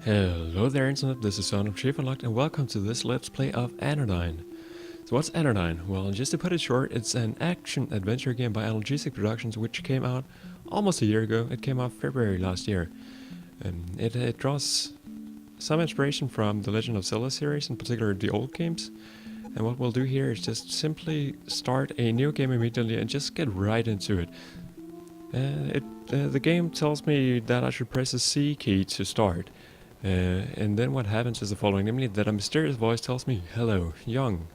Hello there internet, this is Son of Unlocked and welcome to this Let's Play of Anodyne. So what's Anodyne? Well, just to put it short, it's an action-adventure game by Analgesic Productions which came out almost a year ago. It came out February last year. It draws some inspiration from the Legend of Zelda series, in particular the old games. And what we'll do here is just simply start a new game immediately and just get right into it. The game tells me that I should press the C key to start. And then what happens is the following, namely that a mysterious voice tells me, "Hello, young."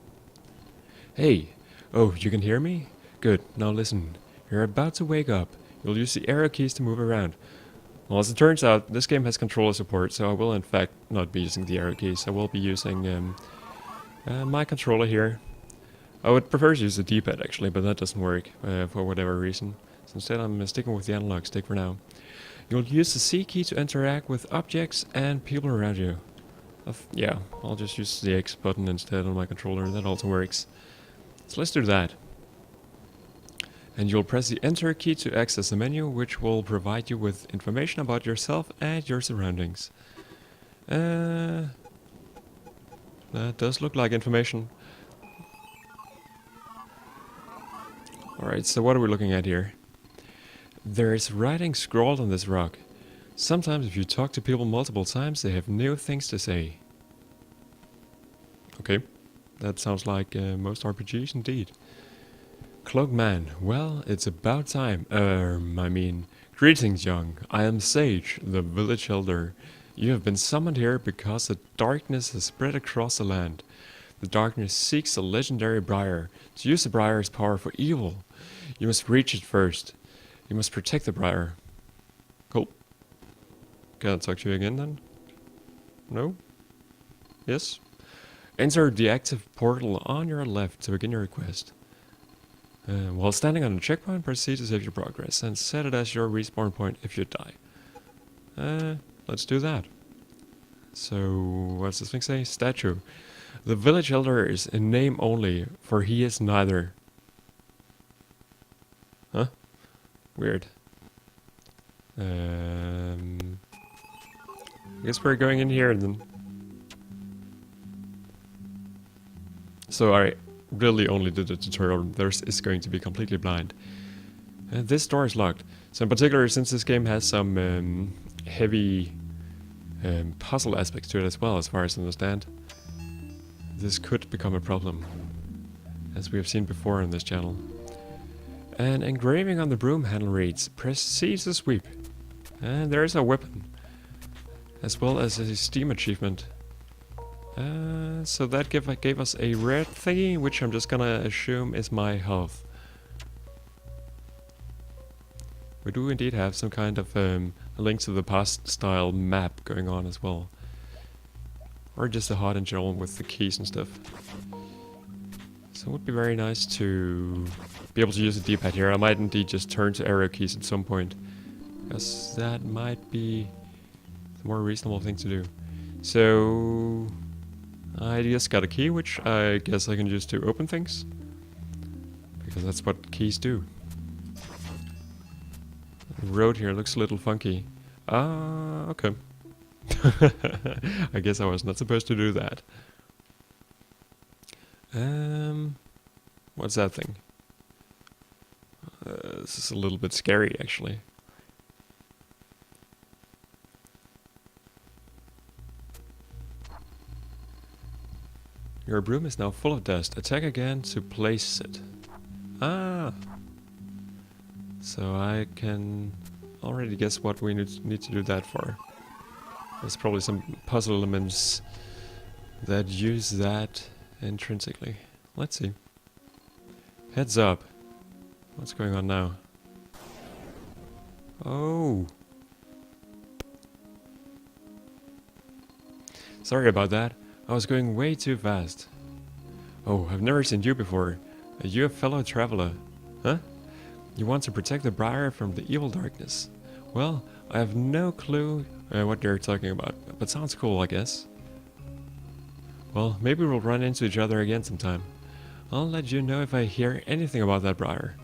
Hey, oh, you can hear me? Good, now listen. You're about to wake up. You'll use the arrow keys to move around. Well, as it turns out, this game has controller support, so I will in fact not be using the arrow keys. I will be using my controller here. I would prefer to use the D-pad actually, but that doesn't work for whatever reason. So instead I'm sticking with the analog stick for now. You'll use the C key to interact with objects and people around you. Yeah, I'll just use the X button instead on my controller, that also works. So let's do that. And you'll press the Enter key to access the menu, which will provide you with information about yourself and your surroundings. That does look like information. Alright, so what are we looking at here? There is writing scrawled on this rock. Sometimes if you talk to people multiple times, they have new things to say. Okay, that sounds like most RPGs indeed. Cloaked man, well, it's about time. Greetings, young. I am Sage, the village elder. You have been summoned here because the darkness has spread across the land. The darkness seeks a legendary briar. To use the briar's power for evil, you must reach it first. You must protect the briar. Cool. Can I talk to you again then? No? Yes? Enter the active portal on your left to begin your quest. While standing on the checkpoint, proceed to save your progress and set it as your respawn point if you die. Let's do that. So, what's this thing say? Statue. The village elder is in name only, for he is neither. Huh? Weird. I guess we're going in here then. So I really only did the tutorial. Theirs is going to be completely blind. This door is locked. So in particular, since this game has some heavy puzzle aspects to it as well, as far as I understand, this could become a problem, as we have seen before on this channel. An engraving on the broom handle reads, "Press C to sweep." And there is a weapon, as well as a Steam achievement. So that gave us a red thingy, which I'm just gonna assume is my health. We do indeed have some kind of a link to the past style map going on as well. Or just a HUD in general with the keys and stuff. So it would be very nice to be able to use the D-pad here. I might indeed just turn to arrow keys at some point, because that might be the more reasonable thing to do. So I just got a key, which I guess I can use to open things, because that's what keys do. The road here looks a little funky. Okay. I guess I was not supposed to do that. What's that thing? This is a little bit scary, actually. Your broom is now full of dust. Attack again to place it. Ah! So I can already guess what we need to do that for. There's probably some puzzle elements that use that intrinsically. Let's see. Heads up. What's going on now? Oh! Sorry about that. I was going way too fast. Oh, I've never seen you before. Are you a fellow traveler? Huh? You want to protect the briar from the evil darkness. Well, I have no clue what you're talking about, but sounds cool, I guess. Well, maybe we'll run into each other again sometime. I'll let you know if I hear anything about that briar.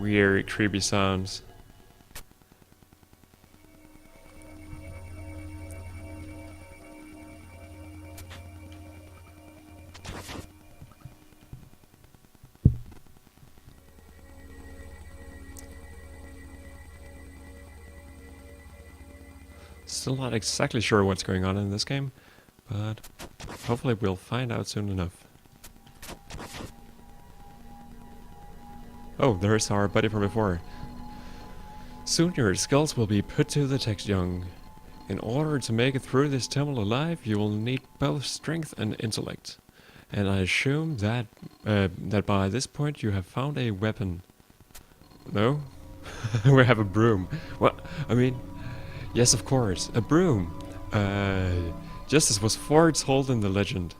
weird, creepy sounds. Still not exactly sure what's going on in this game, but hopefully we'll find out soon enough. Oh, there's our buddy from before. Soon your skills will be put to the test, young. In order to make it through this temple alive, you will need both strength and intellect. And I assume that that by this point you have found a weapon. No? We have a broom. What? I mean, yes, of course, a broom. Just as was foretold in the legend.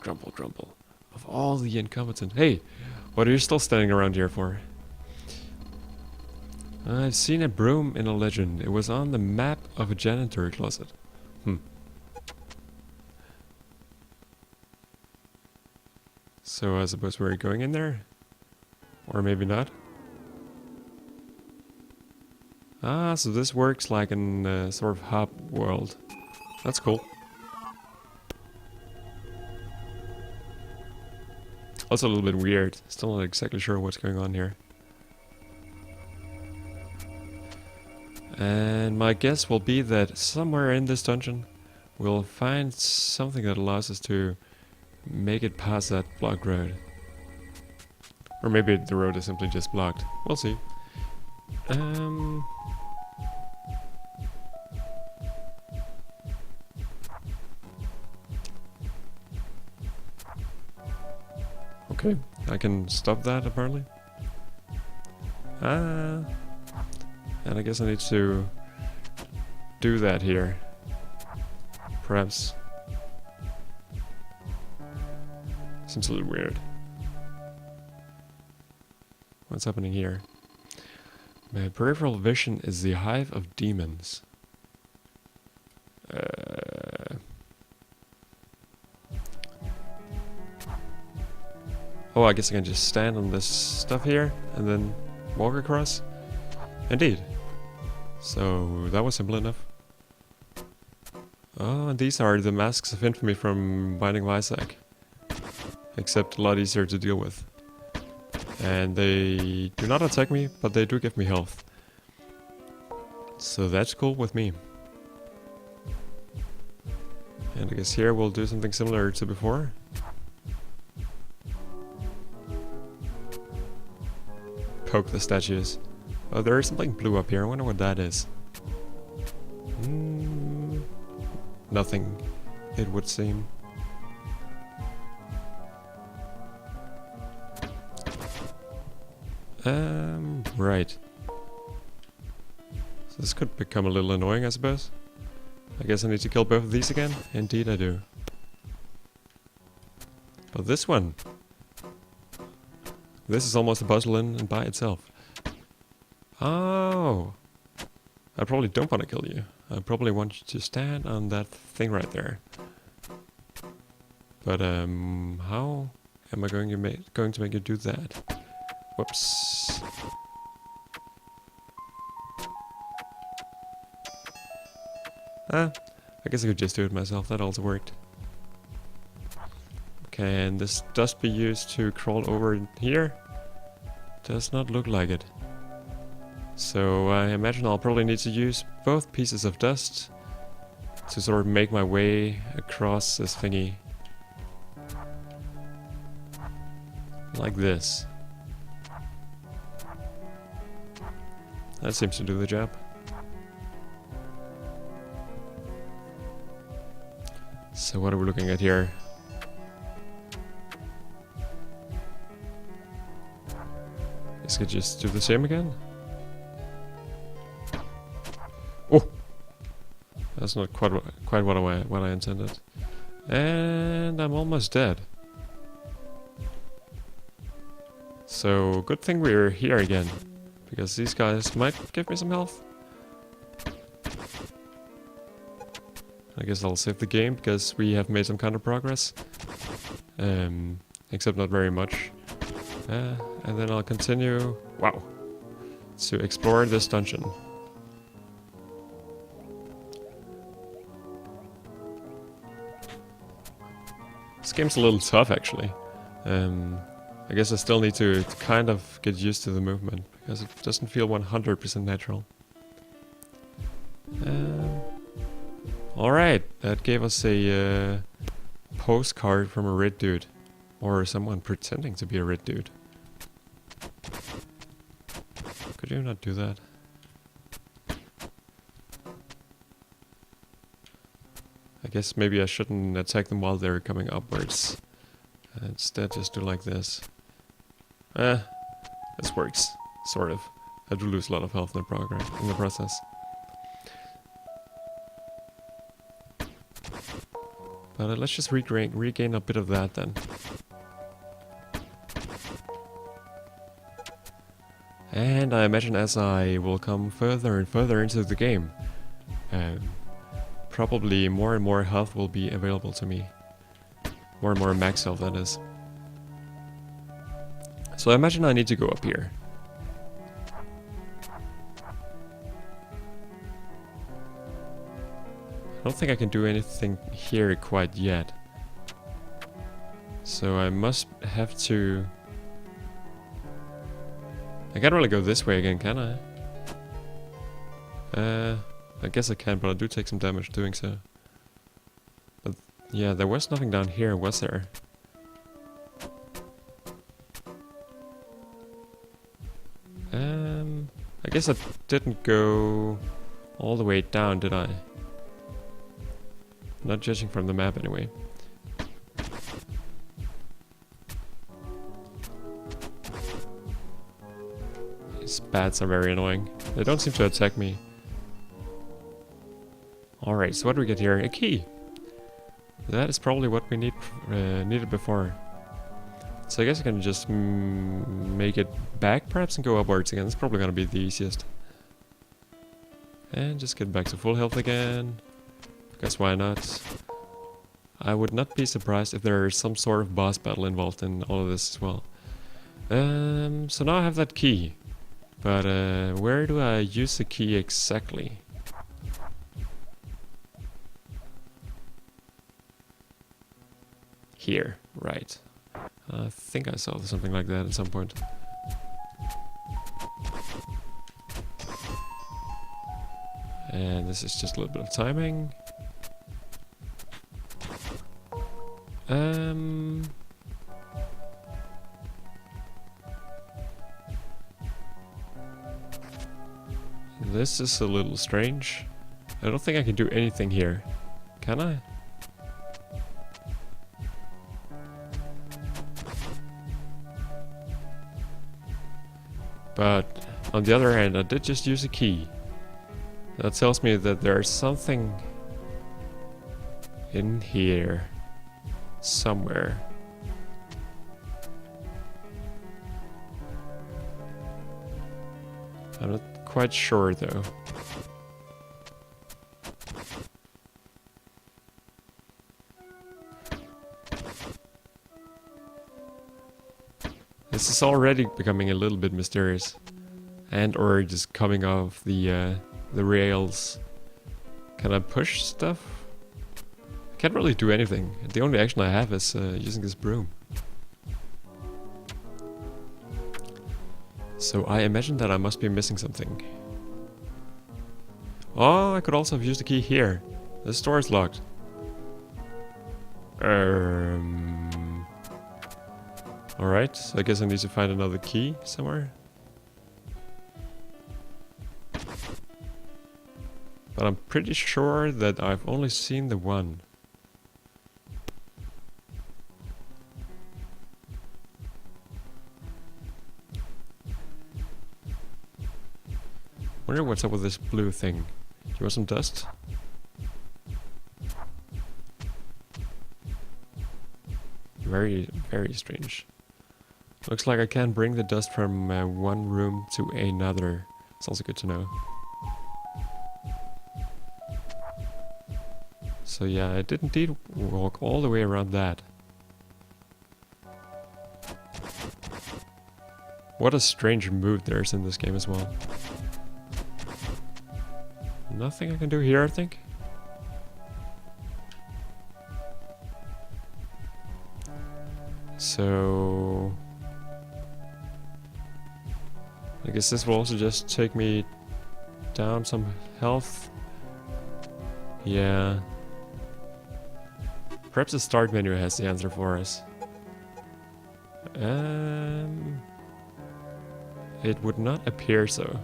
Grumble, grumble. Of all the incompetent. Hey, what are you still standing around here for? I've seen a broom in a legend. It was on the map of a janitor closet. So I suppose we're going in there? Or maybe not? Ah, so this works like in sort of hub world. That's cool. Also a little bit weird. Still not exactly sure what's going on here. And my guess will be that somewhere in this dungeon we'll find something that allows us to make it past that blocked road. Or maybe the road is simply just blocked. We'll see. Okay, I can stop that apparently. And I guess I need to do that here. Perhaps. Seems a little weird. What's happening here? My peripheral vision is the hive of demons. Oh, I guess I can just stand on this stuff here and then walk across. Indeed. So that was simple enough. Oh, and these are the masks of infamy from Binding of Isaac. Except a lot easier to deal with. And they do not attack me, but they do give me health. So that's cool with me. And I guess here we'll do something similar to before. Poke the statues. Oh, there is something blue up here. I wonder what that is. Nothing, it would seem. Right. So this could become a little annoying, I suppose. I guess I need to kill both of these again? Indeed I do. But this one... This is almost a puzzle in by itself. Oh! I probably don't want to kill you. I probably want you to stand on that thing right there. But how am I going to make you do that? Whoops. I guess I could just do it myself. That also worked. Can this dust be used to crawl over here? Does not look like it. So I imagine I'll probably need to use both pieces of dust to sort of make my way across this thingy. Like this. That seems to do the job. So what are we looking at here? Guess I could just do the same again? Oh! That's not quite what I intended. And I'm almost dead. So good thing we're here again, because these guys might give me some health. I guess I'll save the game because we have made some kind of progress. Except not very much. And then I'll continue, wow, to explore this dungeon. This game's a little tough, actually. I guess I still need to kind of get used to the movement, because it doesn't feel 100% natural. Alright, that gave us a postcard from a red dude. Or someone pretending to be a red dude. Could you not do that? I guess maybe I shouldn't attack them while they're coming upwards. Instead just do like this. This works. Sort of. I do lose a lot of health in the process. But let's just regain a bit of that then. And I imagine as I will come further and further into the game, probably more and more health will be available to me. More and more max health, that is. So I imagine I need to go up here. I don't think I can do anything here quite yet. So I must have to... I can't really go this way again, can I? I guess I can, but I do take some damage doing so. But yeah, there was nothing down here, was there? I guess I didn't go all the way down, did I? Not judging from the map anyway. These bats are very annoying. They don't seem to attack me. Alright, so what do we get here? A key! That is probably what we needed before. So I guess I can just make it back perhaps and go upwards again. That's probably gonna be the easiest. And just get back to full health again. Because why not? I would not be surprised if there is some sort of boss battle involved in all of this as well. So now I have that key. But where do I use the key exactly? Here, right. I think I saw something like that at some point. And this is just a little bit of timing. This is a little strange. I don't think I can do anything here. Can I? But on the other hand, I did just use a key. That tells me that there's something in here somewhere. I'm not quite sure though. This is already becoming a little bit mysterious, and or just coming off the rails. Can I push stuff? I can't really do anything. The only action I have is using this broom. So I imagine that I must be missing something. Oh, I could also have used the key here. This door is locked. Alright, so I guess I need to find another key somewhere. But I'm pretty sure that I've only seen the one. Wonder what's up with this blue thing. Do you want some dust? Very, very strange. Looks like I can bring the dust from one room to another. It's also good to know. So yeah, I did indeed walk all the way around that. What a strange mood there's in this game as well. Nothing I can do here, I think. So I guess this will also just take me down some health. Yeah. Perhaps the start menu has the answer for us. It would not appear so.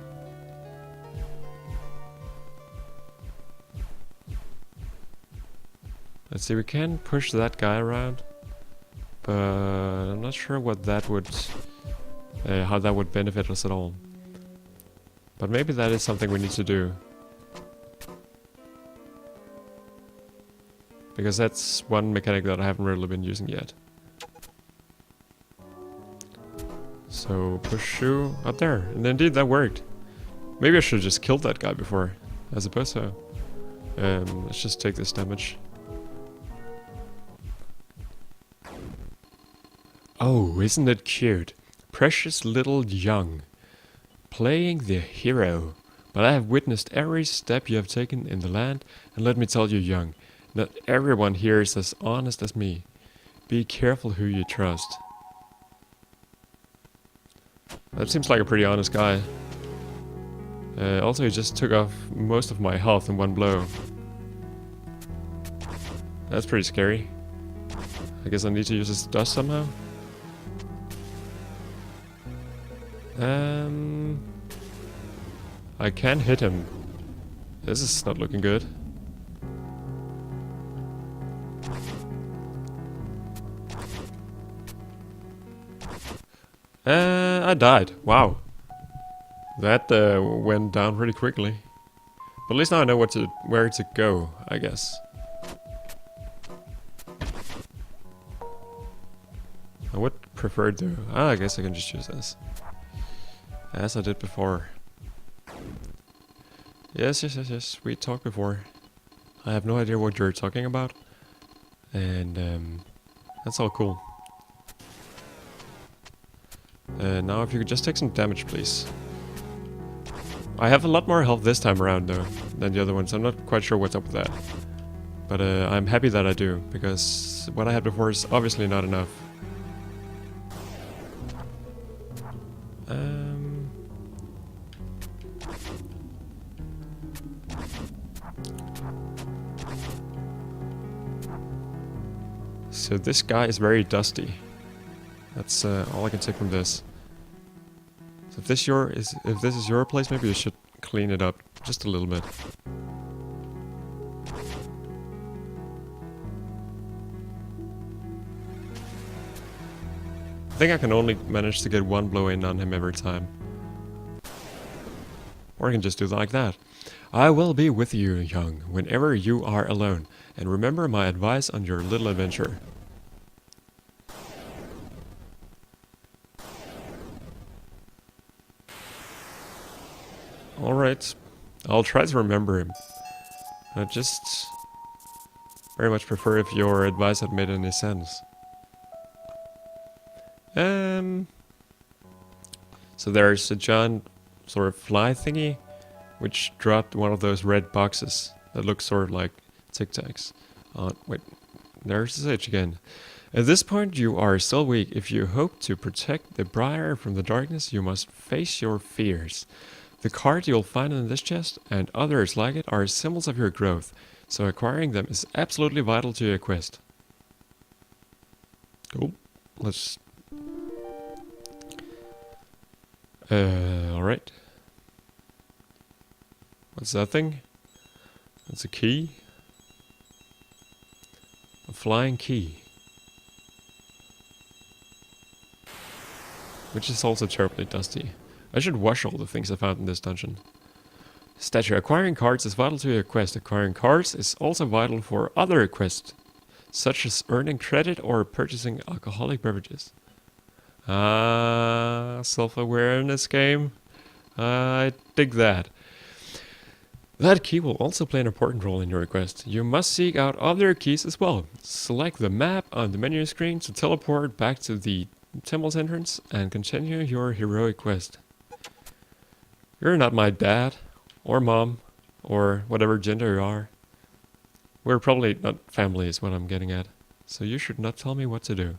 Let's see, we can push that guy around, but I'm not sure what that would, how that would benefit us at all. But maybe that is something we need to do. Because that's one mechanic that I haven't really been using yet. So, push you out there. And indeed, that worked. Maybe I should have just killed that guy before, as opposed to... let's just take this damage. Oh, isn't it cute? Precious little Young. Playing the hero. But I have witnessed every step you have taken in the land, and let me tell you, Young, not everyone here is as honest as me. Be careful who you trust. That seems like a pretty honest guy. Also, he just took off most of my health in one blow. That's pretty scary. I guess I need to use his dust somehow. I can hit him. This is not looking good. I died. Wow. That went down pretty quickly. But at least now I know where to go, I guess. I would prefer to... I guess I can just use this. As I did before. Yes. We talked before. I have no idea what you're talking about. And that's all cool. Now if you could just take some damage, please. I have a lot more health this time around, though, than the other ones. I'm not quite sure what's up with that. But I'm happy that I do, because what I had before is obviously not enough. So this guy is very dusty. That's all I can take from this. So if this is your place, maybe you should clean it up just a little bit. I think I can only manage to get one blow in on him every time. Or I can just do like that. I will be with you, Young, whenever you are alone. And remember my advice on your little adventure. Alright, I'll try to remember him. I just very much prefer if your advice had made any sense. So there's a giant sort of fly thingy, which dropped one of those red boxes that look sort of like Tic Tacs. Wait, there's the itch again. At this point you are still weak. If you hope to protect the briar from the darkness, you must face your fears. The card you'll find in this chest, and others like it, are symbols of your growth, so acquiring them is absolutely vital to your quest. Cool. Let's... alright. What's that thing? That's a key. A flying key. Which is also terribly dusty. I should wash all the things I found in this dungeon. Statue. Acquiring cards is vital to your quest. Acquiring cards is also vital for other quests, such as earning credit or purchasing alcoholic beverages. Self-awareness game. I dig that. That key will also play an important role in your quest. You must seek out other keys as well. Select the map on the menu screen to teleport back to the temple's entrance and continue your heroic quest. You're not my dad, or mom, or whatever gender you are. We're probably not family is what I'm getting at. So you should not tell me what to do.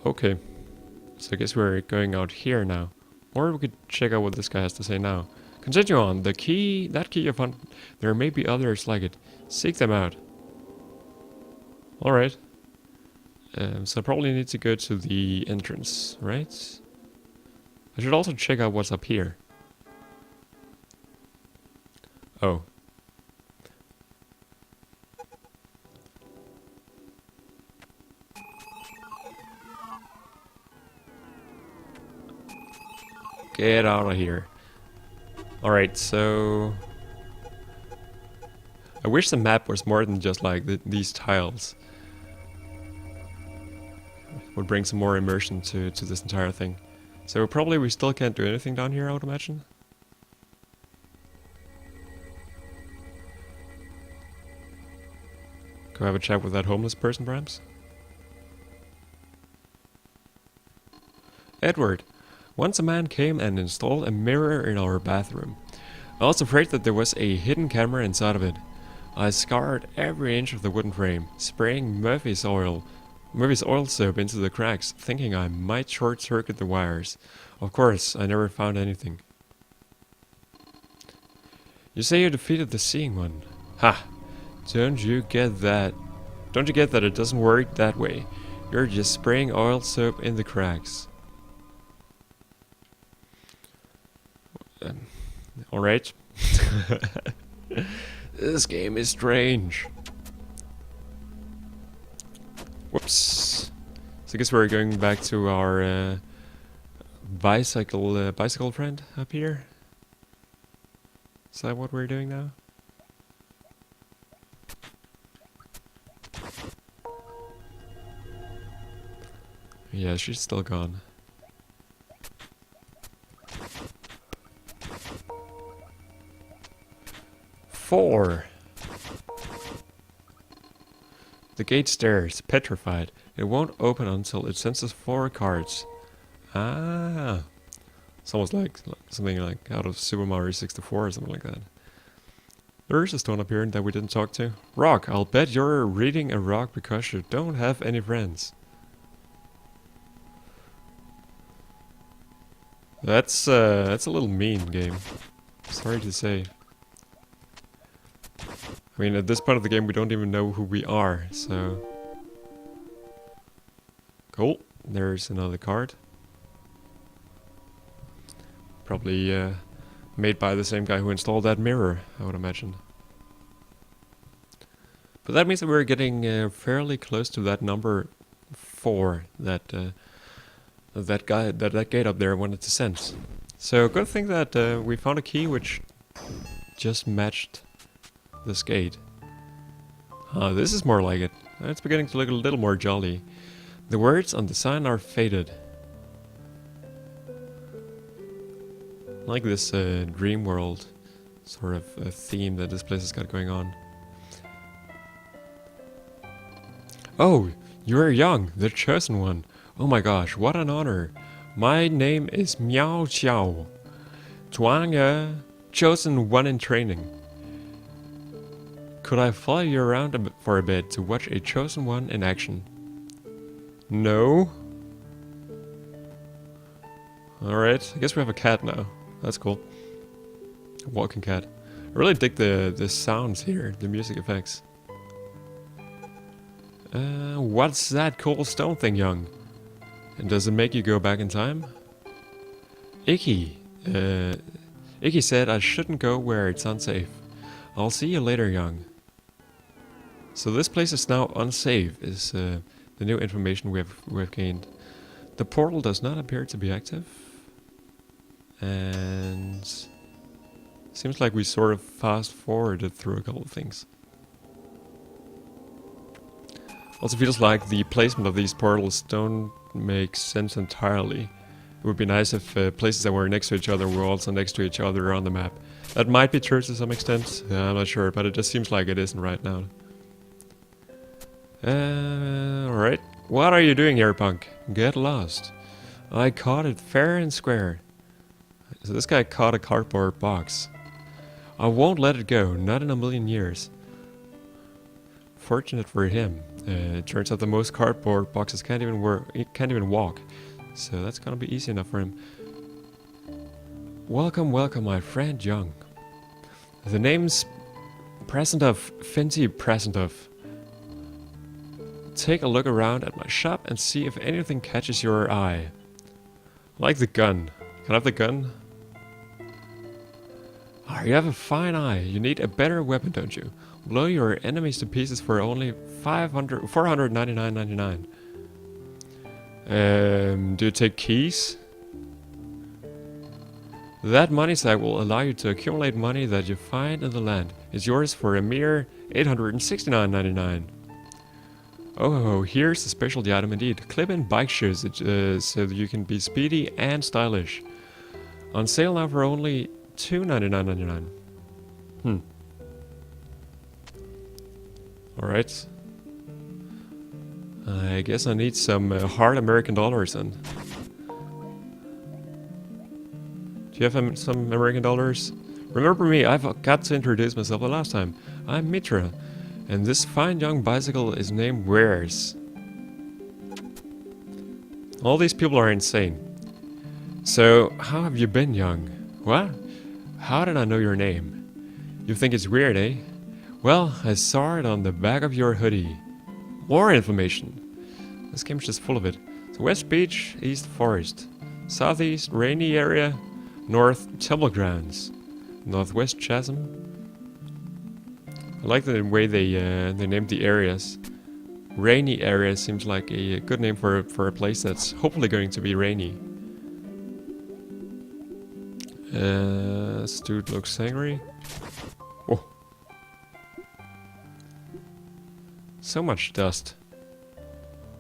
Okay. So I guess we're going out here now. Or we could check out what this guy has to say now. Continue on. That key you found, there may be others like it. Seek them out. Alright. So I probably need to go to the entrance, right? I should also check out what's up here. Oh. Get out of here. Alright, so... I wish the map was more than just like these tiles. Would bring some more immersion to this entire thing. So probably we still can't do anything down here, I would imagine. Go have a chat with that homeless person, perhaps? Edward, once a man came and installed a mirror in our bathroom. I was afraid that there was a hidden camera inside of it. I scoured every inch of the wooden frame, spraying Murphy's oil soap into the cracks, thinking I might short-circuit the wires. Of course, I never found anything. You say you defeated the Seeing One. Ha! Don't you get that it doesn't work that way? You're just spraying oil soap in the cracks. Alright. This game is strange. Whoops. So I guess we're going back to our bicycle friend up here. Is that what we're doing now? Yeah, she's still gone. Four. The gate stares, petrified. It won't open until it senses 4 cards. Ah. It's almost like something like out of Super Mario 64 or something like that. There is a stone up here that we didn't talk to. Rock, I'll bet you're reading a rock because you don't have any friends. That's a little mean, game. Sorry to say. I mean, at this point of the game, we don't even know who we are, so... Cool. There's another card. Probably made by the same guy who installed that mirror, I would imagine. But that means that we're getting fairly close to that number 4 that that gate up there wanted to sense. So good thing that we found a key which just matched this gate. This is more like it. It's beginning to look a little more jolly. The words on the sign are faded. Like this dream world sort of a theme that this place has got going on. Oh, you're young, the chosen one. Oh my gosh, what an honor. My name is Miao Xiao. Tuanga, chosen one in training. Could I follow you around for a bit to watch a chosen one in action? No. Alright, I guess we have a cat now. That's cool. A walking cat. I really dig the sounds here, the music effects. What's that cool stone thing, young? And does it make you go back in time? Icky. Icky said I shouldn't go where it's unsafe. I'll see you later, young. So this place is now unsafe, is the new information we've gained. The portal does not appear to be active. And seems like we sort of fast forwarded through a couple of things. Also feels like the placement of these portals don't make sense entirely. It would be nice if places that were next to each other were also next to each other on the map. That might be true to some extent. I'm not sure, but it just seems like it isn't right now. Alright. What are you doing here, punk? Get lost. I caught it fair and square. So this guy caught a cardboard box. I won't let it go, not in a million years. Fortunate for him. It turns out the most cardboard boxes can't even walk. So that's gonna be easy enough for him. Welcome, welcome, my friend Young. The name's Presentov, Finty Presentov. Take a look around at my shop and see if anything catches your eye. Like the gun. Can I have the gun? Oh, you have a fine eye. You need a better weapon, don't you? Blow your enemies to pieces for only $499.99. Do you take keys? That money sack will allow you to accumulate money that you find in the land. It's yours for a mere $869.99. Oh, here's a specialty item indeed. Clip-in bike shoes so that you can be speedy and stylish. On sale now for only $299.99. Alright. I guess I need some hard American dollars then. Do you have some American dollars? Remember me, I've got to introduce myself the last time. I'm Mitra, and this fine young bicycle is named Wares. All these people are insane. So, how have you been, young? What? How did I know your name? You think it's weird, eh? Well, I saw it on the back of your hoodie. More information. This game's just full of it. So West Beach, East Forest. Southeast, Rainy Area. North, Temple Grounds. Northwest Chasm. I like the way they named the areas. Rainy Area seems like a good name for a place that's hopefully going to be rainy. This dude looks angry. Oh. So much dust.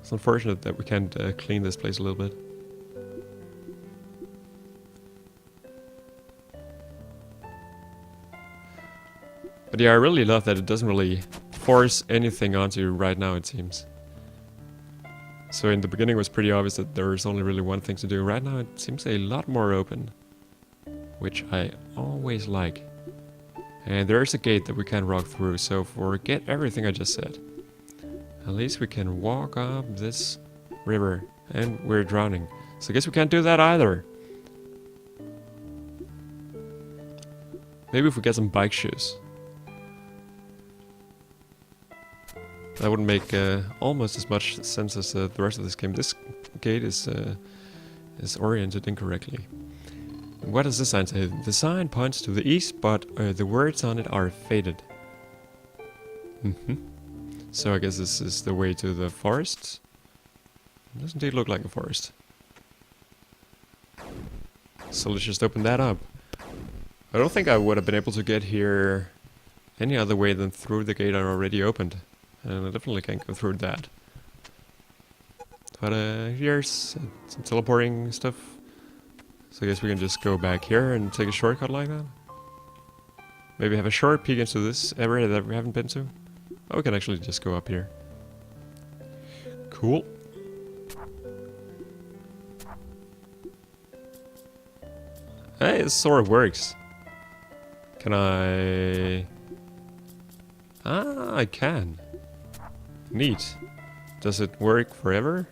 It's unfortunate that we can't clean this place a little bit. But yeah, I really love that it doesn't really force anything onto you right now, it seems. So in the beginning it was pretty obvious that there was only really one thing to do. Right now it seems a lot more open, which I always like. And there's a gate that we can walk through, so forget everything I just said. At least we can walk up this river, and we're drowning. So I guess we can't do that either. Maybe if we get some bike shoes. That would make almost as much sense as the rest of this game. This gate is oriented incorrectly. What does this sign say? The sign points to the east, but the words on it are faded. So I guess this is the way to the forest. It does indeed look like a forest. So let's just open that up. I don't think I would have been able to get here any other way than through the gate I already opened. And I definitely can't go through that. But here's some teleporting stuff. So I guess we can just go back here and take a shortcut like that. Maybe have a short peek into this area that we haven't been to. Oh, we can actually just go up here. Cool. Hey, this sort of works. Can I... Ah, I can. Neat. Does it work forever?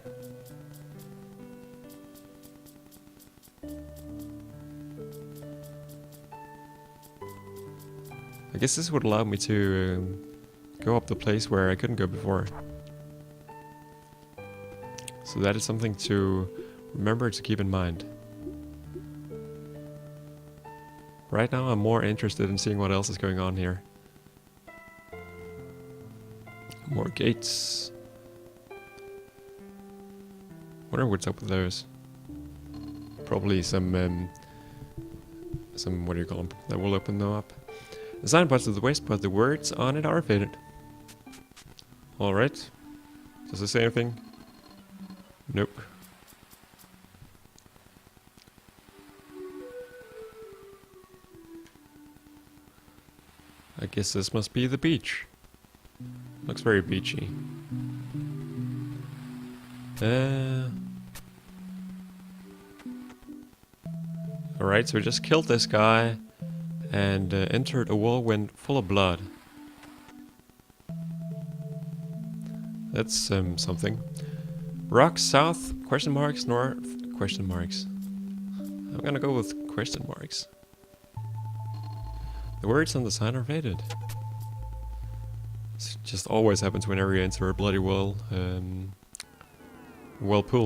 I guess this would allow me to go up the place where I couldn't go before. So that is something to remember to keep in mind. Right now I'm more interested in seeing what else is going on here. More gates. Wonder what's up with those. Probably some what do you call them? That will open them up. The sign points to the west, but the words on it are faded. Alright. Does it say anything? Nope. I guess this must be the beach. Looks very beachy. Alright, so we just killed this guy and entered a whirlwind full of blood. That's something. Rocks south, question marks, north, question marks. I'm gonna go with question marks. The words on the sign are faded. This just always happens whenever you enter a bloody whirlpool,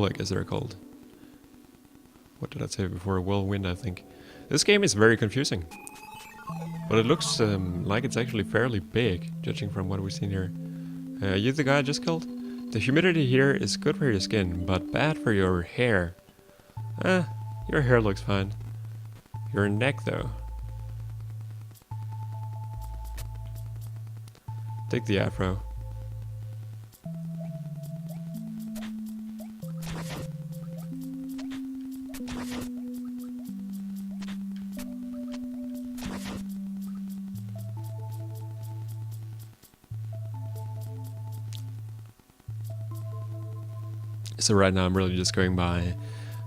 I guess they're called. What did I say before? A whirlwind, I think. This game is very confusing. But it looks like it's actually fairly big, judging from what we've seen here. You the guy I just killed? The humidity here is good for your skin, but bad for your hair. Your hair looks fine. Your neck, though. Take the afro. So right now I'm really just going by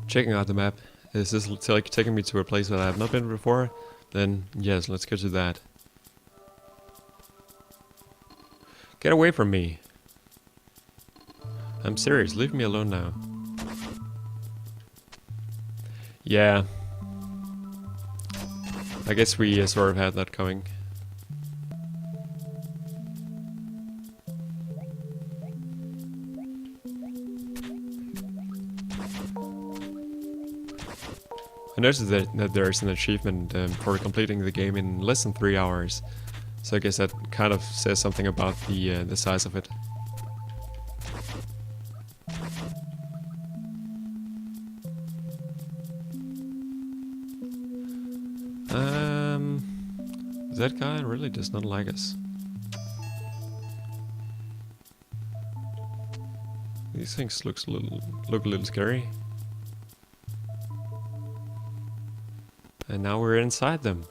checking out the map. Is this taking me to a place that I have not been before? Then yes, let's go to that. Get away from me. I'm serious, leave me alone now. Yeah. I guess we sort of had that coming. I noticed that there's an achievement for completing the game in less than 3 hours. So I guess that kind of says something about the size of it. That guy really does not like us. These things look a little scary. And now we're inside them.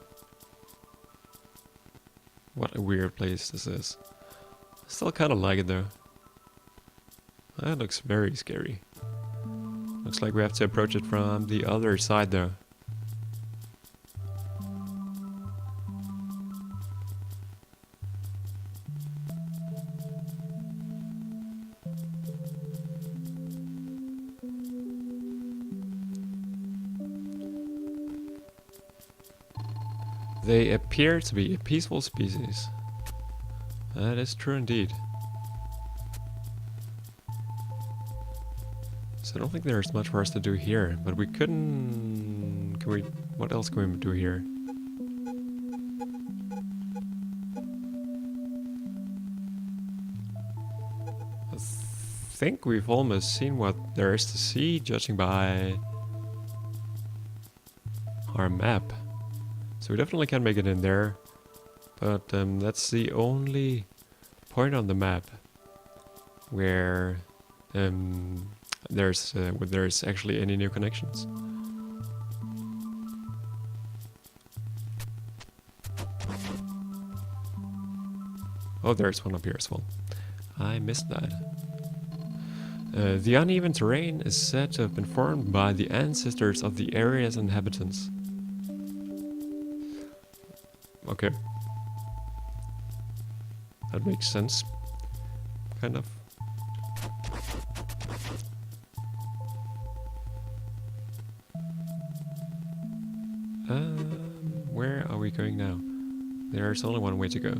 What a weird place this is. I still kind of like it though. That looks very scary. Looks like we have to approach it from the other side though. They appear to be a peaceful species. That is true indeed. So I don't think there's much for us to do here, but we couldn't... what else can we do here? I think we've almost seen what there is to see, judging by our map. So we definitely can make it in there, but that's the only point on the map where there's actually any new connections. Oh, there's one up here as well. I missed that. The uneven terrain is said to have been formed by the ancestors of the area's inhabitants. Okay. That makes sense. Kind of. Where are we going now? There's only one way to go.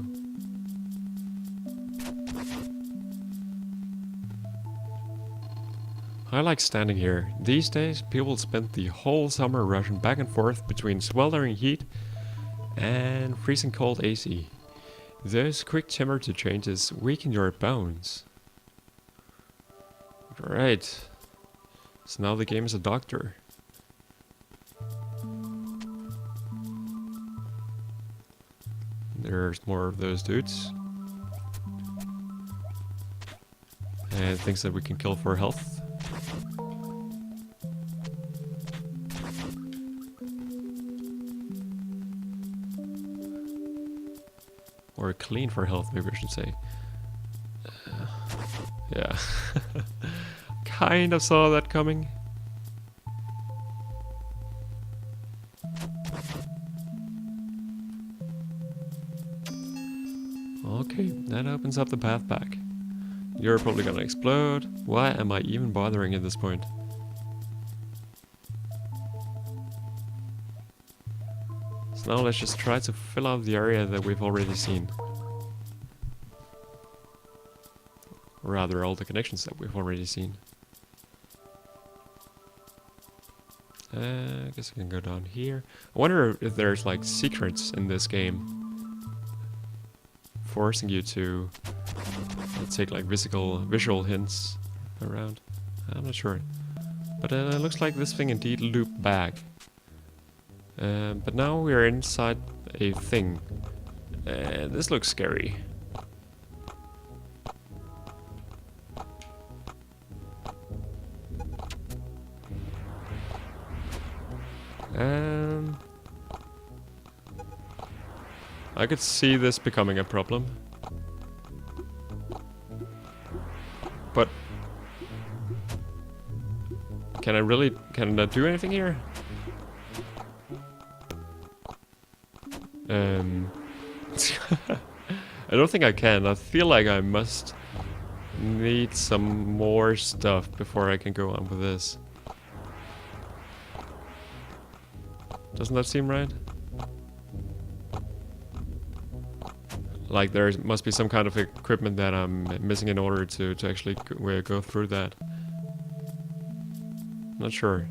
I like standing here. These days, people spend the whole summer rushing back and forth between sweltering heat and freezing cold AC. Those quick temperature changes weaken your bones. Right. So now the game is a doctor. There's more of those dudes. And things that we can kill for health. or clean for health, maybe I should say. Yeah. Kind of saw that coming. Okay, that opens up the path back. You're probably gonna explode. Why am I even bothering at this point? So now let's just try to fill out the area that we've already seen. Or rather, all the connections that we've already seen. I guess I can go down here. I wonder if there's like secrets in this game forcing you to take like visual hints around. I'm not sure. But it looks like this thing indeed looped back. But now we're inside a thing. This looks scary. I could see this becoming a problem. But can I do anything here? I don't think I can. I feel like I must need some more stuff before I can go on with this. Doesn't that seem right? Like there must be some kind of equipment that I'm missing in order to actually go through that. Not sure.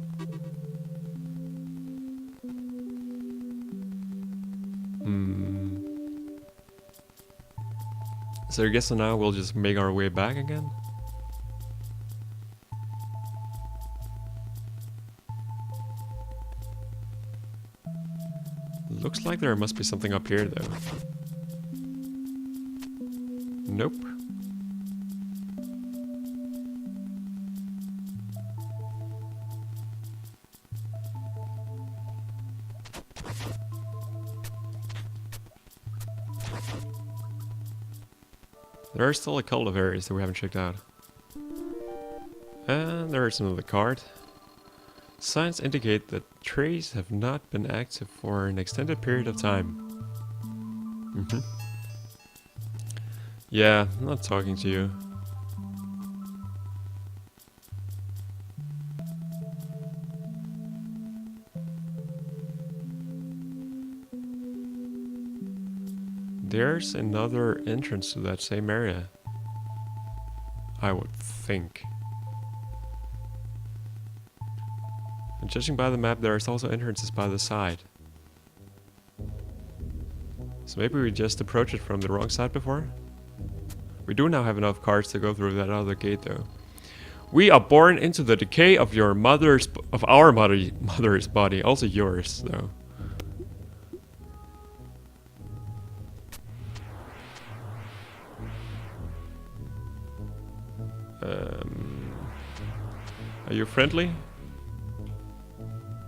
So I guess now we'll just make our way back again. Looks like there must be something up here though. Nope. There are still a couple of areas that we haven't checked out. And there is another card. Signs indicate that trays have not been active for an extended period of time. Yeah, I'm not talking to you. There's another entrance to that same area, I would think. And judging by the map, there's also entrances by the side. So maybe we just approached it from the wrong side before? We do now have enough cards to go through that other gate though. We are born into the decay of our mother's body, also yours though. Are you friendly?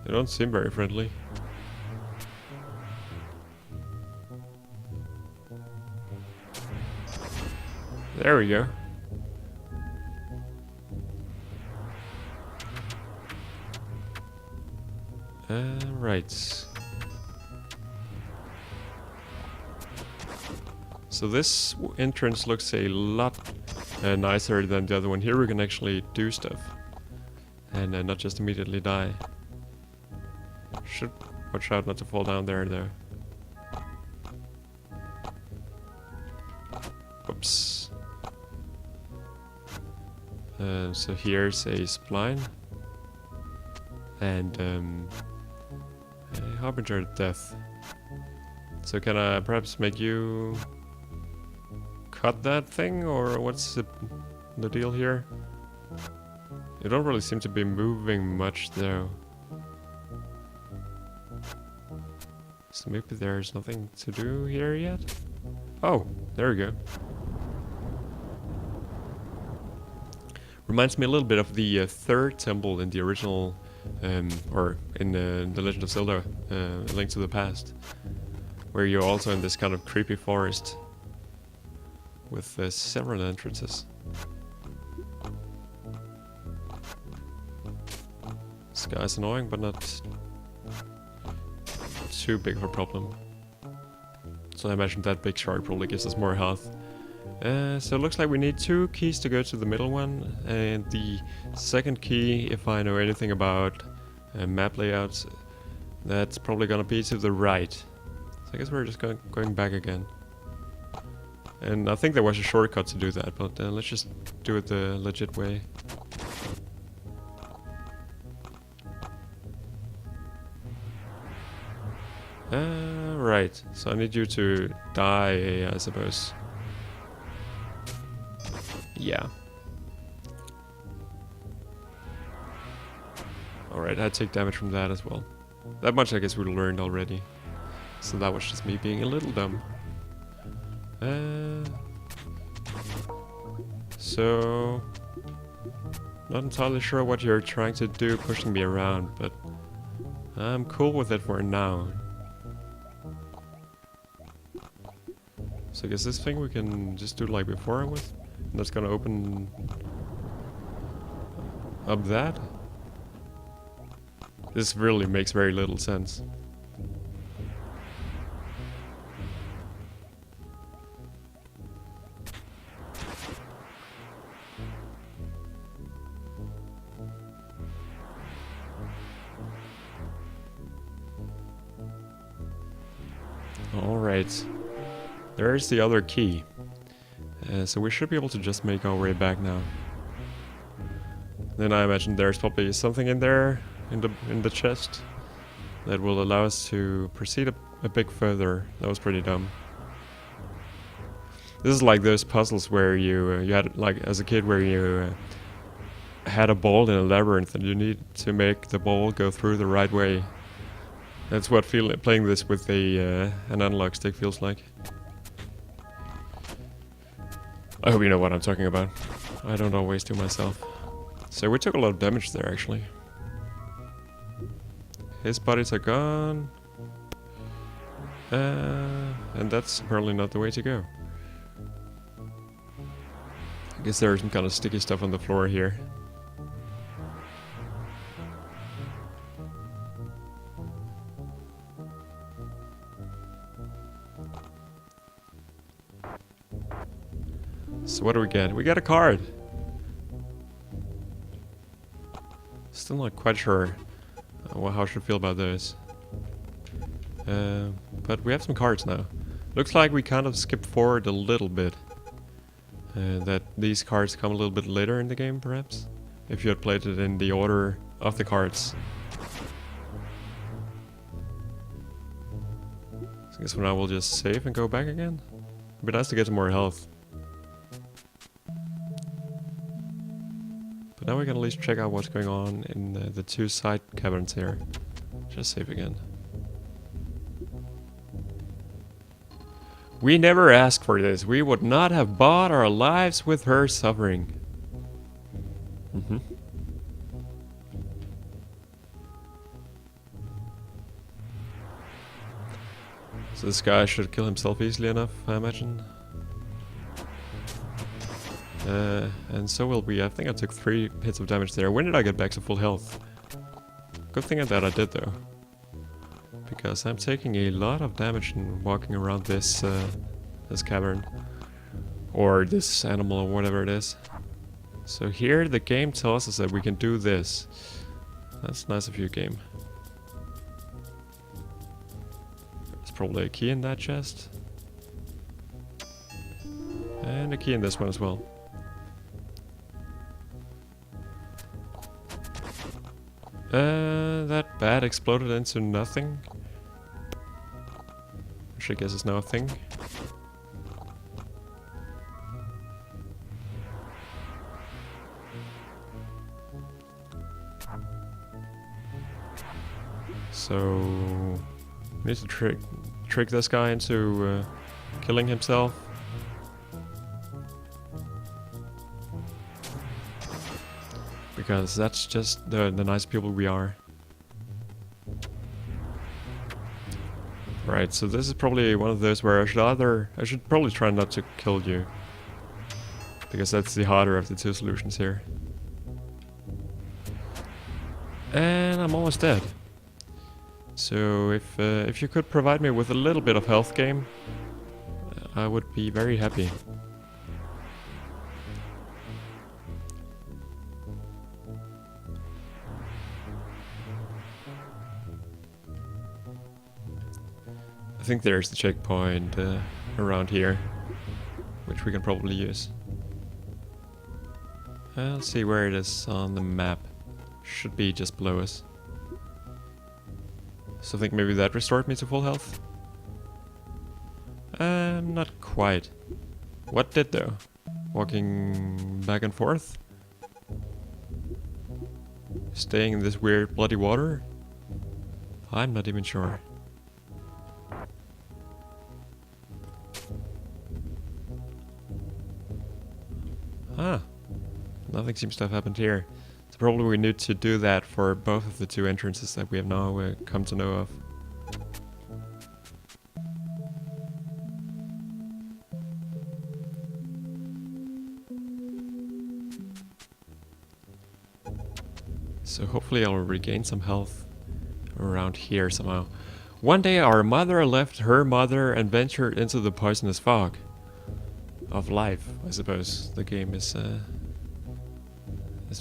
You don't seem very friendly. There we go. Right. So this entrance looks a lot nicer than the other one. Here we can actually do stuff. And not just immediately die. Should watch out not to fall down there though. Oops. So here's a spline. And a harbinger of death. So can I perhaps make you cut that thing, or what's the deal here? You don't really seem to be moving much though. So maybe there's nothing to do here yet? Oh, there we go. Reminds me a little bit of the third temple in the original, or in The Legend of Zelda, A Link to the Past, where you're also in this kind of creepy forest. with several entrances. This guy's annoying, but not too big of a problem. So I imagine that big shark probably gives us more health. So it looks like we need 2 keys to go to the middle one, and the second key, if I know anything about map layouts, that's probably gonna be to the right. So I guess we're just going back again. And I think there was a shortcut to do that, but let's just do it the legit way. Right, so I need you to die, I suppose. Yeah. Alright, I take damage from that as well. That much I guess we learned already. So that was just me being a little dumb. So... not entirely sure what you're trying to do pushing me around, but I'm cool with it for now. So I guess this thing we can just do like before with. And that's gonna open up that. This really makes very little sense. Alright. There's the other key. So we should be able to just make our way back now. Then I imagine there's probably something in there, in the chest, that will allow us to proceed a bit further. That was pretty dumb. This is like those puzzles where you had, like, as a kid, where you had a ball in a labyrinth and you need to make the ball go through the right way. That's what playing this with an analog stick feels like. I hope you know what I'm talking about. I don't always do myself. So we took a lot of damage there, actually. His bodies are gone. And that's apparently not the way to go. I guess there's some kind of sticky stuff on the floor here. So what do we get? We get a card! Still not quite sure how I should feel about those. But we have some cards now. Looks like we kind of skipped forward a little bit. That these cards come a little bit later in the game, perhaps? If you had played it in the order of the cards. So I guess for now we'll just save and go back again. It'd be nice to get some more health. But now we can at least check out what's going on in the 2 side caverns here. Just save again. We never asked for this. We would not have bought our lives with her suffering. So this guy should kill himself easily enough, I imagine. And so will we. I think I took 3 hits of damage there. When did I get back to full health? Good thing that I did, though. Because I'm taking a lot of damage and walking around this this cavern. Or this animal, or whatever it is. So here the game tells us that we can do this. That's nice of you, game. There's probably a key in that chest. And a key in this one as well. That bat exploded into nothing. Which I guess is now a thing. So... we need to trick this guy into killing himself. Because that's just the nice people we are. Right, so this is probably one of those where I should probably try not to kill you. because that's the harder of the two solutions here. And I'm almost dead. So if you could provide me with a little bit of health, game, I would be very happy. I think there's the checkpoint around here, which we can probably use. Let's see where it is on the map. Should be just below us. So I think maybe that restored me to full health. Not quite. What did though? Walking back and forth? Staying in this weird bloody water? I'm not even sure. Ah, nothing seems to have happened here. So probably we need to do that for both of the two entrances that we have now come to know of. So hopefully I'll regain some health around here somehow. One day our mother left her mother and ventured into the poisonous fog of life, I suppose the game is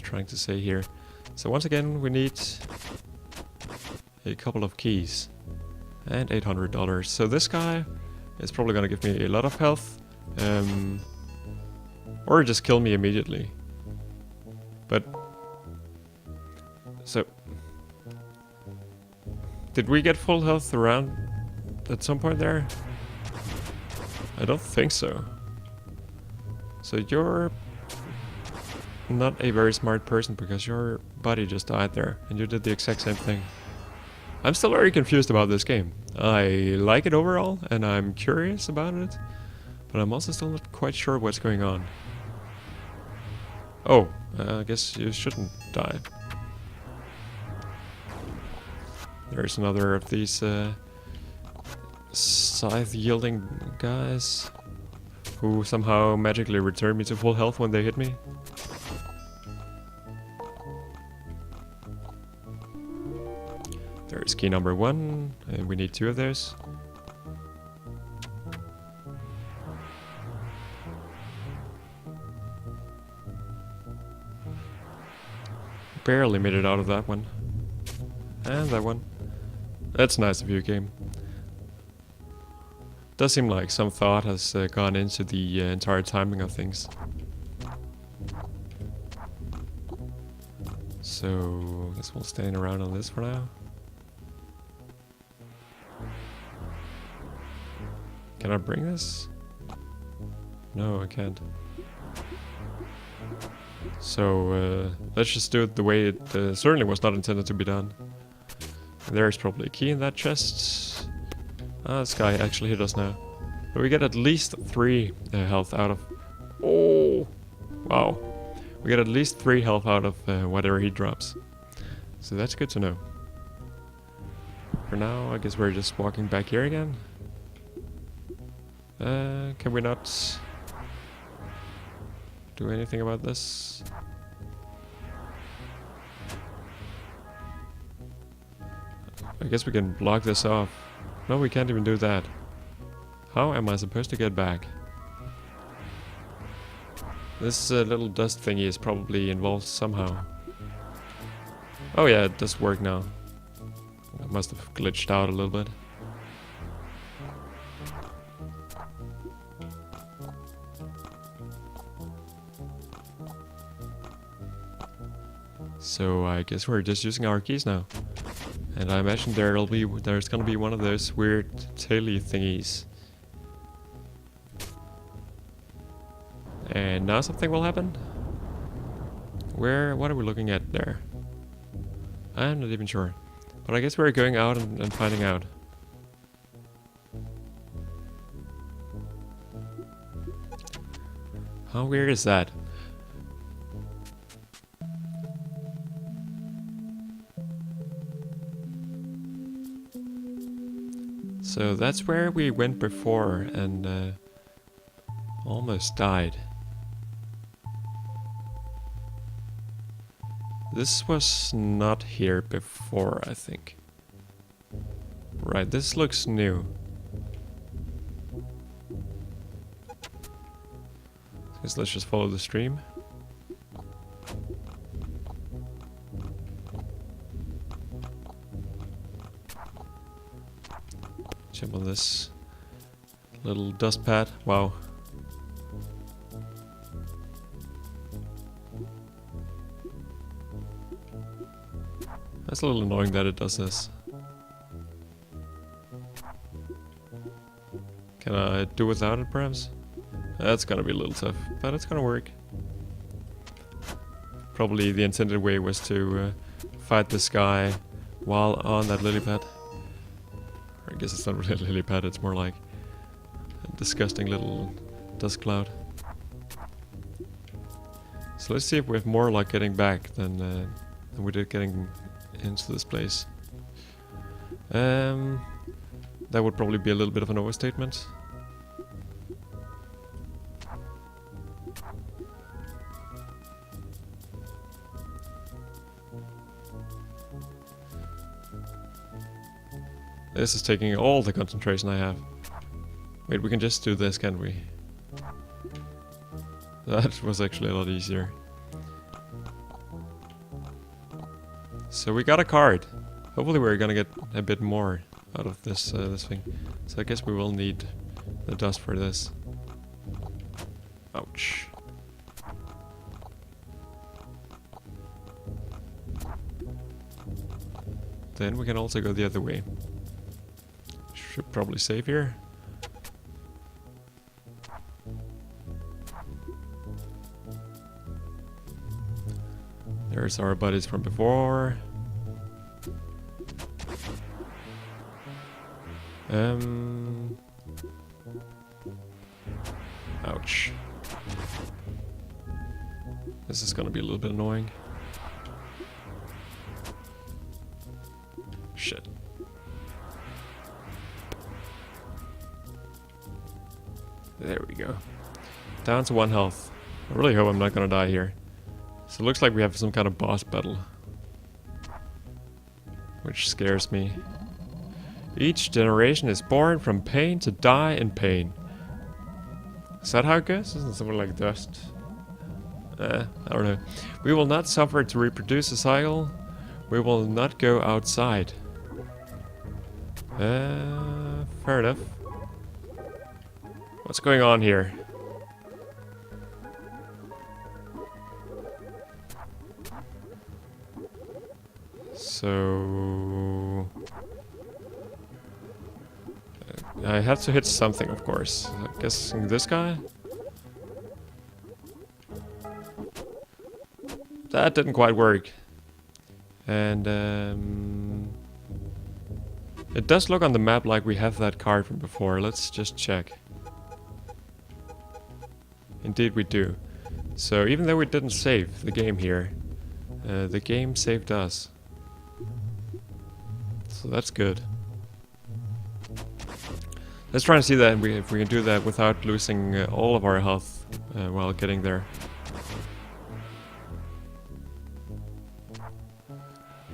trying to say here. So once again we need a couple of keys and $800. So this guy is probably gonna give me a lot of health, or just kill me immediately. But so did we get full health around at some point there? I don't think so. So you're not a very smart person because your buddy just died there and you did the exact same thing. I'm still very confused about this game. I like it overall and I'm curious about it, but I'm also still not quite sure what's going on. Oh, I guess you shouldn't die. There's another of these scythe-yielding guys who somehow magically return me to full health when they hit me. There's key number 1, and we need 2 of those. Barely made it out of that one. And that one. That's nice of you, game. Does seem like some thought has gone into the entire timing of things. So, I guess we'll stand around on this for now. Can I bring this? No, I can't. So, let's just do it the way it certainly was not intended to be done. There's probably a key in that chest. Ah, this guy actually hit us now. But we get at least 3 health out of... Oh! Wow. We get at least 3 health out of whatever he drops. So that's good to know. For now, I guess we're just walking back here again. Can we not do anything about this? I guess we can block this off. No, we can't even do that. How am I supposed to get back? This little dust thingy is probably involved somehow. Oh yeah, it does work now. I must have glitched out a little bit. So I guess we're just using our keys now. And I imagine there's gonna be one of those weird taily thingies. And now something will happen? What are we looking at there? I'm not even sure. But I guess we're going out and finding out. How weird is that? So that's where we went before and almost died. This was not here before, I think. Right, this looks new. So let's just follow the stream. Jump on this little dust pad. Wow. That's a little annoying that it does this. Can I do without it, perhaps? That's gonna be a little tough, but it's gonna work. Probably the intended way was to fight this guy while on that lily pad. I guess it's not really a lily pad, it's more like a disgusting little dust cloud. So let's see if we have more luck getting back than we did getting into this place. That would probably be a little bit of an overstatement. This is taking all the concentration I have. Wait, we can just do this, can't we? That was actually a lot easier. So we got a card. Hopefully we're gonna get a bit more out of this this thing. So I guess we will need the dust for this. Ouch. Then we can also go the other way. Should probably save here. There's our buddies from before. Ouch. This is gonna be a little bit annoying. Shit. There we go. Down to 1 health. I really hope I'm not gonna die here. So it looks like we have some kind of boss battle. Which scares me. Each generation is born from pain to die in pain. Is that how it goes? Isn't it something like dust? I don't know. We will not suffer to reproduce a cycle. We will not go outside. Fair enough. What's going on here? So... I have to hit something, of course. I'm guessing this guy? That didn't quite work. And it does look on the map like we have that card from before. Let's just check. Indeed we do. So even though we didn't save the game here, the game saved us. So that's good. Let's try and see that if we can do that without losing all of our health while getting there.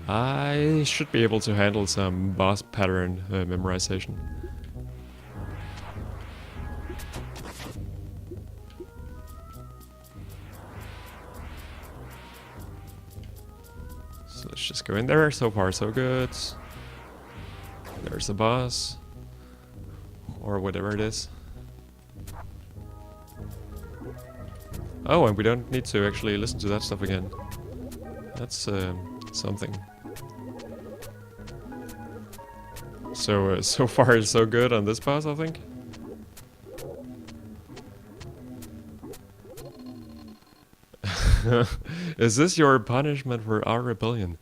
I should be able to handle some boss pattern memorization. So let's just go in there. So far so good. There's the boss. Or whatever it is. Oh, and we don't need to actually listen to that stuff again. That's something. So, so far so good on this boss, I think. Is this your punishment for our rebellion?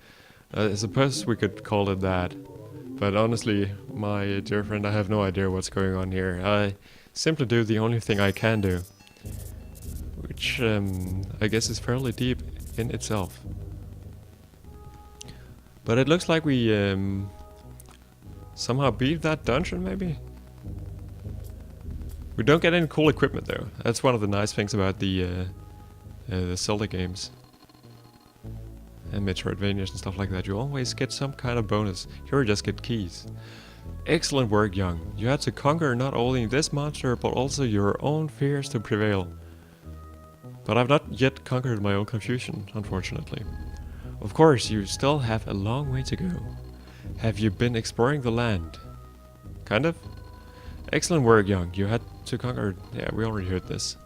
I suppose we could call it that. But honestly, my dear friend, I have no idea what's going on here. I simply do the only thing I can do. Which, I guess is fairly deep in itself. But it looks like we, somehow beat that dungeon, maybe? We don't get any cool equipment, though. That's one of the nice things about the Zelda games. and Metroidvanias and stuff like that, you always get some kind of bonus. Here you just get keys. Excellent work, Young. You had to conquer not only this monster, but also your own fears to prevail. But I've not yet conquered my own confusion, unfortunately. Of course, you still have a long way to go. Have you been exploring the land? Kind of? Excellent work, Young. You had to conquer... Yeah, we already heard this.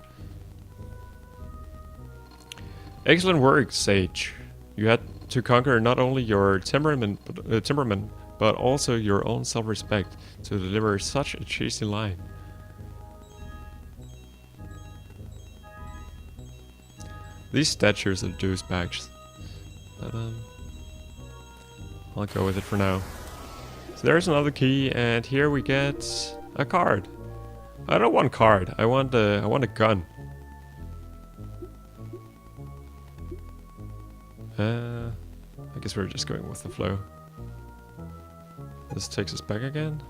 Excellent work, Sage. You had to conquer not only your temperament, but also your own self-respect to deliver such a cheesy line. These statues are douchebags. But I'll go with it for now. So there's another key, and here we get a card. I don't want a card. I want a gun. I guess we're just going with the flow. This takes us back again.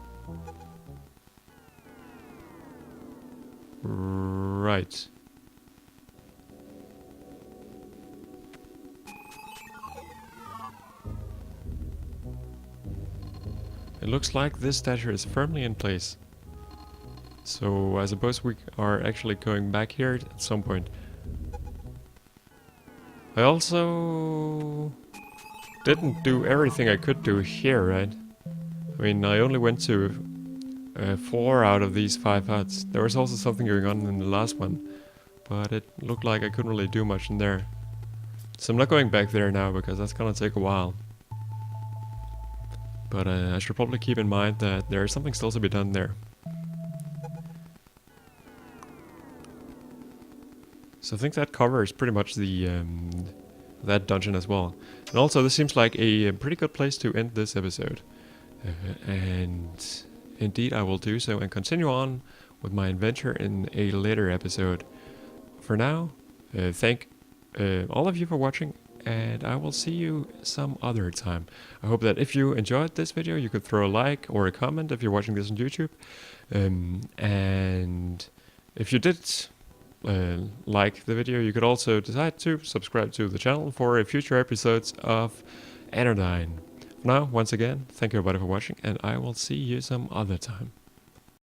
Right. It looks like this statue is firmly in place. So I suppose we are actually going back here at some point. I also didn't do everything I could do here, right? I mean, I only went to 4 out of these 5 huts. There was also something going on in the last one, but it looked like I couldn't really do much in there. So I'm not going back there now because that's gonna take a while. But I should probably keep in mind that there is something still to be done there. So I think that covers pretty much the that dungeon as well. And also this seems like a pretty good place to end this episode. And indeed I will do so and continue on with my adventure in a later episode. For now, thank all of you for watching, and I will see you some other time. I hope that if you enjoyed this video, you could throw a like or a comment if you're watching this on YouTube. And if you did like the video, you could also decide to subscribe to the channel for future episodes of Anodyne. For now, once again, thank you everybody for watching, and I will see you some other time.